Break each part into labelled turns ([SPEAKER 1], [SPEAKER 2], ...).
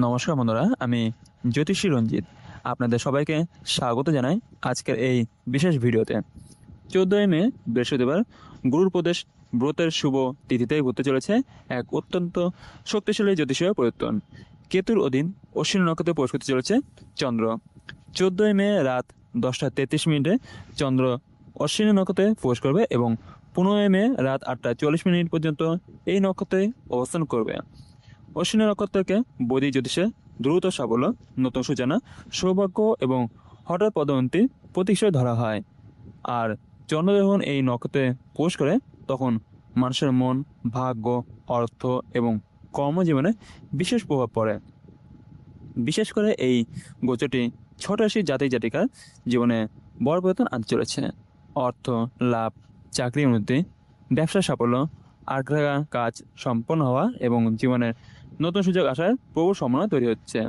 [SPEAKER 1] নমস্কার বন্ধুরা, আমি জ্যোতিষী রঞ্জিত। আপনাদের সবাইকে স্বাগত জানাই আজকের এই বিশেষ ভিডিওতে। 14ই মে বৃহস্পতিবার গুরুর প্রদেশ ব্রতের শুভ তিথিতে ঘটতে চলেছে এক অত্যন্ত শক্তিশালী জ্যোতিষীয় পরিবর্তন। কেতুর অধীন অশ্বিনী নক্ষত্রে প্রবেশ করতে চলেছে চন্দ্র। 14ই মে রাত 10টা 33 মিনিটে চন্দ্র অশ্বিনী নক্ষত্রে প্রবেশ করবে এবং 15ই মে রাত 8টা 40 মিনিট পর্যন্ত এই নক্ষত্রে অবস্থান করবে। অশ্বিনী নক্ষত্রকে বৈদিক জ্যোতিষে দ্রুত সাফল্য, নতুন সূচনা, সৌভাগ্য এবং হঠাৎ পদোন্নতি প্রতীক হিসেবে ধরা হয়। আর চন্দ্র যখন এই নক্ষত্রে প্রবেশ করে তখন মানুষের মন, ভাগ্য, অর্থ এবং কর্মজীবনে বিশেষ প্রভাব পড়ে। বিশেষ করে এই গোচরটি ছোট রাশির জাতক জাতিকার জীবনে বড় পরিবর্তন আনতে চলেছে। অর্থ লাভ, চাকরি উন্নতি, ব্যবসা সাফল্য, আগ্রহ কাজ সম্পন্ন হওয়া এবং জীবনের নতুন সুযোগ আসার প্রবল সম্ভাবনা তৈরি হচ্ছে।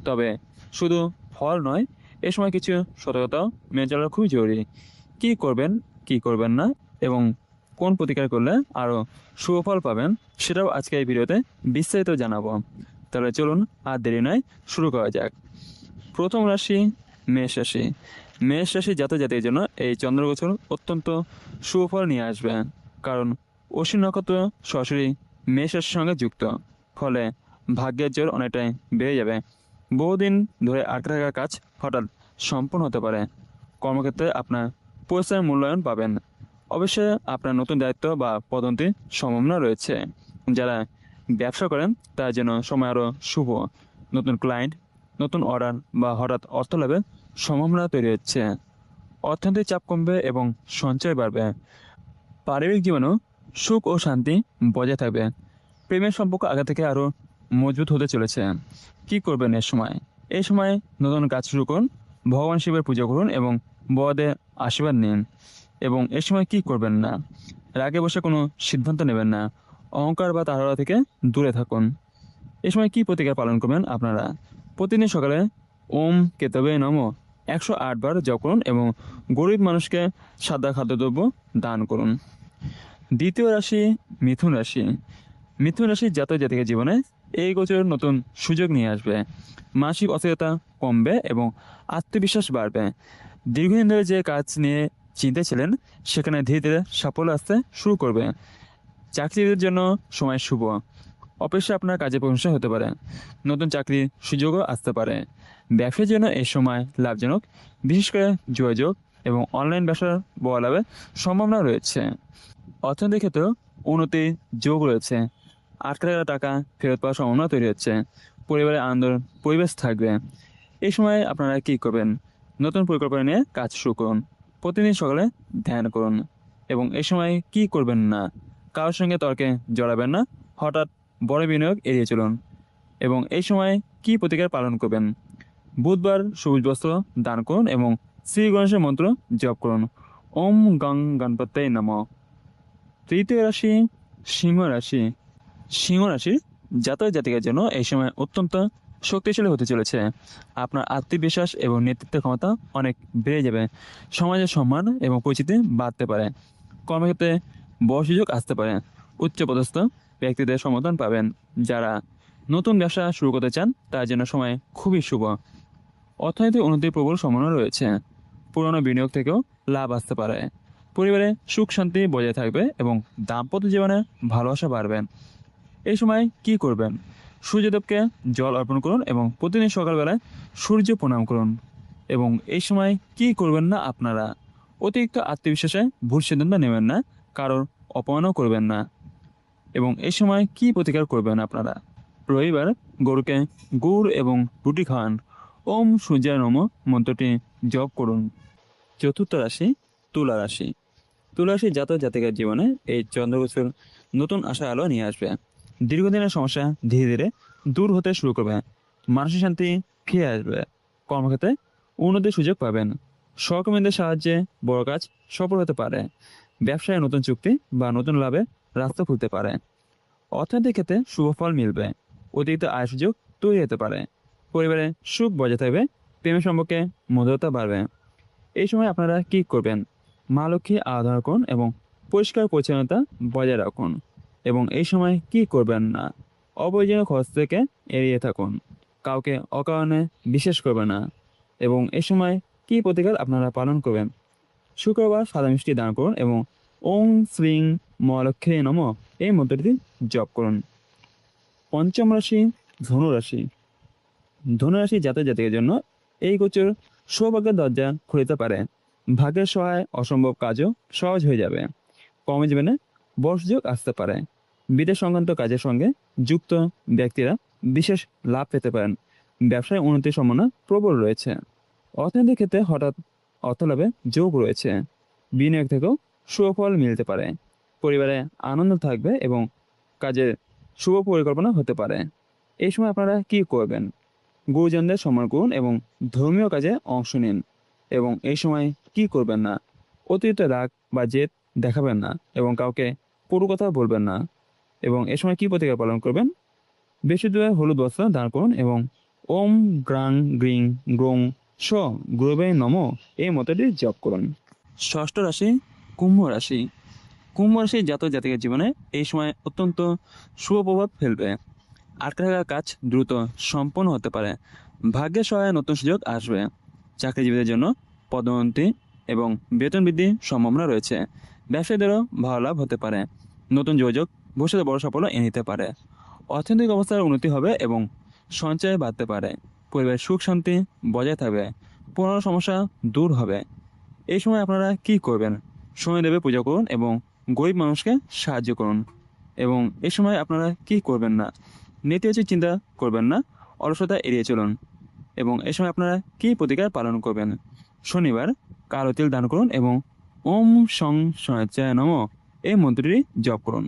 [SPEAKER 1] তবে শুধু ফল নয়, এ সময় কিছু সতর্কতাও মেনে চলা খুবই জরুরি। কী করবেন, কী করবেন না এবং কোন প্রতিকার করলে আরও সুফল পাবেন সেটাও আজকে এই ভিডিওতে বিস্তারিত জানাবো। তাহলে চলুন আর দেরি নয়, শুরু করা যাক। প্রথম রাশি মেষ রাশি। মেষ রাশি জাতক জাতির জন্য এই চন্দ্রগোচর অত্যন্ত সুফল নিয়ে আসবে, কারণ অশ্বিনী নক্ষত্র সরাসরি মেষ রাশির সঙ্গে যুক্ত। ফলে ভাগ্যের জোর অনেকটাই বেড়ে যাবে। বহুদিন ধরে আটকে থাকা কাজ হঠাৎ সম্পন্ন হতে পারে। কর্মক্ষেত্রে আপনার পরিশ্রমের মূল্যায়ন পাবেন। অবশ্যই আপনার নতুন দায়িত্ব বা পদোন্নতির সম্ভাবনা রয়েছে। যারা ব্যবসা করেন তার জন্য সময় আরও শুভ। নতুন ক্লায়েন্ট, নতুন অর্ডার বা হঠাৎ অর্থ লাভের সম্ভাবনা তৈরি হচ্ছে। অর্থনৈতিক চাপ কমবে এবং সঞ্চয় বাড়বে। পারিবারিক জীবনেও সুখ ও শান্তি বজায় থাকবে। প্রেমের সম্পর্ক আগে থেকে আরও মজবুত হতে চলেছে। কি করবেন এই সময়? এই সময় নতুন কাজ শুরু করুন, ভগবান শিবের পুজো করুন এবং বড়দের আশীর্বাদ নিন। এবং এই সময় কি করবেন না? রাগে বসে কোনো সিদ্ধান্ত নেবেন না। অহংকার বা তাড়াহুড়া থেকে দূরে থাকুন। এই সময় কি প্রতিকার পালন করবেন আপনারা? প্রতিদিন সকালে ওম কেতবে নমঃ 108 বার জপ করুন এবং গরিব মানুষকে সাদা খাদ্যদ্রব্য দান করুন। দ্বিতীয় রাশি মিথুন রাশি। মিথুন রাশির জাতক জাতিকের জীবনে এই গোচর নতুন সুযোগ নিয়ে আসবে। মানসিক অস্থিরতা কমবে এবং আত্মবিশ্বাস বাড়বে। দীর্ঘদিন ধরে যে কাজ নিয়ে চিন্তায় ছিলেন সেখানে ধীরে ধীরে সাফল্য আসতে শুরু করবে। চাকরির জন্য সময় শুভ। অফিসে আপনার কাজে প্রশংসা হতে পারে। নতুন চাকরির সুযোগও আসতে পারে। ব্যবসার জন্য এই সময় লাভজনক, বিশেষ করে যোগাযোগ এবং অনলাইন ব্যবসার বড় লাভের সম্ভাবনা রয়েছে। অর্থনৈতিক ক্ষেত্রেও উন্নতির যোগ রয়েছে। আটকে থাকা টাকা ফেরত পাওয়ার সম্ভাবনা তৈরি হচ্ছে। পরিবারের আনন্দের পরিবেশ থাকবে। এই সময় আপনারা কী করবেন? নতুন পরিকল্পনা নিয়ে কাজ শুরু করুন। প্রতিদিন সকালে ধ্যান করুন এবং এই সময় কি করবেন না? কারোর সঙ্গে তর্কে জড়াবেন না। হঠাৎ বড় বিনিয়োগ এড়িয়ে চলুন। এবং এই সময় কি প্রতিকার পালন করবেন? বুধবার সবুজ বস্ত্র দান করুন এবং শ্রী গণেশের মন্ত্র জপ করুন। ওম গং গণপতয়ে নমঃ। তৃতীয় রাশি সিংহ রাশি। সিংহ রাশির জাতক জাতিকার জন্য এই সময় অত্যন্ত শক্তিশালী হতে চলেছে। আপনার আত্মবিশ্বাস এবং নেতৃত্বের ক্ষমতা অনেক বেড়ে যাবে। সমাজের সম্মান এবং পরিচিতি বাড়তে পারে। কর্মক্ষেত্রে বড় সুযোগ আসতে পারে। উচ্চপদস্থ ব্যক্তিদের সমর্থন পাবেন। যারা নতুন ব্যবসা শুরু করতে চান তার জন্য সময় খুবই শুভ। অর্থনৈতিক উন্নতির প্রবল সম্ভাবনা রয়েছে। পুরনো বিনিয়োগ থেকেও লাভ আসতে পারে। পরিবারে সুখ শান্তি বজায় থাকবে এবং দাম্পত্য জীবনে ভালোবাসা বাড়বে। এই সময় কি করবেন? সূর্যদেবকে জল অর্পণ করুন এবং প্রতিদিন সকালবেলায় সূর্য প্রণাম করুন। এবং এই সময় কি করবেন না আপনারা? অতিরিক্ত আত্মবিশ্বাসে ভুল সিদ্ধান্ত নেবেন না। কারোর অপমানও করবেন না। এবং এই সময় কি প্রতিকার করবেন আপনারা? রবিবার গরুকে গুড় এবং রুটি খাওয়ান। ওম সূর্যায় নমঃ মন্ত্রটি জপ করুন। চতুর্থ রাশি তুলা রাশি। তুলা রাশির জাতক জাতিকার জীবনে এই চন্দ্রগোচর নতুন আশা আলো নিয়ে আসবে। দীর্ঘদিনের সমস্যা ধীরে ধীরে দূর হতে শুরু করবে। মানসিক শান্তি ফিরে আসবে। কর্মক্ষেত্রে উন্নতির সুযোগ পাবেন। সহকর্মীদের সাহায্যে বড় কাজ সফল হতে পারে। ব্যবসায় নতুন চুক্তি বা নতুন লাভে রাস্তা খুলতে পারে। অর্থনৈতিক ক্ষেত্রে শুভ ফল মিলবে। অতিরিক্ত আয় সুযোগ তৈরি হতে পারে। পরিবারে সুখ বজায় থাকবে। প্রেমের সম্পর্কে মধুরতা বাড়বে। এই সময় আপনারা কি করবেন? মা লক্ষ্মী আরাধনা করুন এবং পরিষ্কার পরিচ্ছন্নতা বজায় রাখুন। এবং এই সময় কি করবেন না? অপ্রয়োজনীয় খরচ থেকে এড়িয়ে থাকুন। কাউকে অকারণে বিশ্বাস করবেন না। এবং এই সময় কী প্রতিকার আপনারা পালন করবেন? শুক্রবার সাদা মিষ্টি দান করুন এবং ওং শ্রীং মহালক্ষ্মী নমঃ এই মন্ত্রটি জপ করুন। পঞ্চম রাশি ধনুরাশি। ধনুরাশি জাতক জাতিকের জন্য এই গোচর সৌভাগ্যের দরজা খুলিতে পারে। ভাগ্যের সহায় অসম্ভব কাজও সহজ হয়ে যাবে। কর্মজীবনে বড়সুযোগ আসতে পারে। বিদেশ সংক্রান্ত কাজের সঙ্গে যুক্ত ব্যক্তিরা বিশেষ লাভ পেতে পারেন। ব্যবসায় উন্নতির সম্ভাবনা প্রবল রয়েছে। অর্থনৈতিক ক্ষেত্রে হঠাৎ অর্থলাভে যোগ রয়েছে। বিনিয়োগ থেকেও সুফল মিলতে পারে। পরিবারে আনন্দ থাকবে এবং কাজের শুভ পরিকল্পনা হতে পারে। এই সময় আপনারা কি করবেন? গুরুজনদের সম্মান করুন এবং ধর্মীয় কাজে অংশ নিন। এবং এই সময় কি করবেন না? অতিরিক্ত রাগ বা জেদ দেখাবেন না এবং কাউকে পুরো কথা বলবেন না। এবং এই সময় কি প্রতিকার পালন করবেন? বেশি দূরে হলুদ বস্ত্র দান করুন এবং ওম গ্রাং গ্রিং গ্রোং স গুরুবে নমঃ এই মতটি জপ করুন। ষষ্ঠ রাশি কুম্ভ রাশি। কুম্ভ রাশি জাতক জাতিকের জীবনে এই সময় অত্যন্ত শুভ প্রভাব ফেলবে। আটকে থাকা কাজ দ্রুত সম্পন্ন হতে পারে। ভাগ্যের সহায় নতুন সুযোগ আসবে। চাকরিজীবীদের জন্য পদোন্নতি এবং বেতন বৃদ্ধির সম্ভাবনা রয়েছে। ব্যবসায়ীদেরও ভালো লাভ হতে পারে। নতুন যোগাযোগ ভবিষ্যতে বড় সাফল্য এনে দিতে পারে। অর্থনৈতিক অবস্থার উন্নতি হবে এবং সঞ্চয় বাড়তে পারে। পরিবারের সুখ শান্তি বজায় থাকবে। পুরনো সমস্যা দূর হবে। এই সময় আপনারা কি করবেন? শনিদেবের পূজা করুন এবং গরিব মানুষকে সাহায্য করুন। এবং এই সময় আপনারা কি করবেন না? নেতিবাচক চিন্তা করবেন না, অলসতা এড়িয়ে চলুন। এবং এই সময় আপনারা কি প্রতিকার পালন করবেন? শনিবার কালো তিল দান করুন এবং ওম সং শনিচায় নমঃ এই মন্ত্রটি জপ করুন।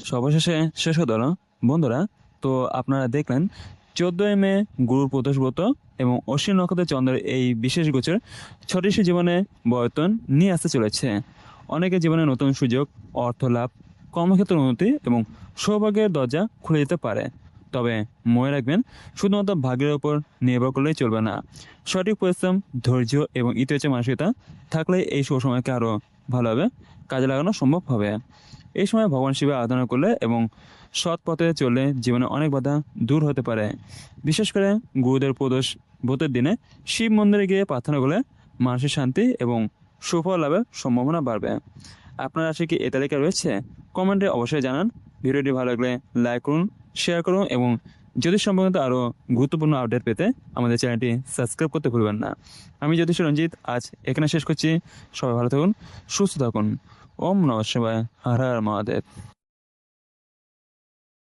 [SPEAKER 1] সর্বশেষে শেষ হলো বন্ধুরা, তো আপনারা দেখলেন 14ই মে গুরুর প্রদোষ ব্রত এবং অশ্বিন নক্ষত্রের চন্দ্রের এই বিশেষ গোচর ছোটিশ জীবনে পরিবর্তন নিয়ে আসতে চলেছে। অনেকের জীবনে নতুন সুযোগ, অর্থ লাভ, কর্মক্ষেত্রে উন্নতি এবং সৌভাগ্যের দরজা খুলে যেতে পারে। তবে মনে রাখবেন, শুধুমাত্র ভাগ্যের উপর নির্ভর করলেই চলবে না। সঠিক পরিশ্রম, ধৈর্য এবং ইতিবাচক মানসিকতা থাকলে এই শুভ সময়কে আরও ভালোভাবে কাজে লাগানো সম্ভব হবে। এই সময় ভগবান শিবের আরাধনা করলে এবং সৎ পথে চললে জীবনে অনেক বাধা দূর হতে পারে। বিশেষ করে গুরুদের প্রদোষ ব্রতের দিনে শিব মন্দিরে গিয়ে প্রার্থনা করলে মানসিক শান্তি এবং সুফল লাভের সম্ভাবনা বাড়বে। আপনার রাশি কি এ তালিকায় রয়েছে? কমেন্টে অবশ্যই জানান। ভিডিওটি ভালো লাগলে লাইক করুন, শেয়ার করুন এবং জ্যোতিষ সম্পর্কিত আরও গুরুত্বপূর্ণ আপডেট পেতে আমাদের চ্যানেলটি সাবস্ক্রাইব করতে ভুলবেন না। আমি জ্যোতিষ রঞ্জিত আজ এখানে শেষ করছি। সবাই ভালো থাকুন, সুস্থ থাকুন। ওম নমঃ শিবায়। হর হর মহাদেব।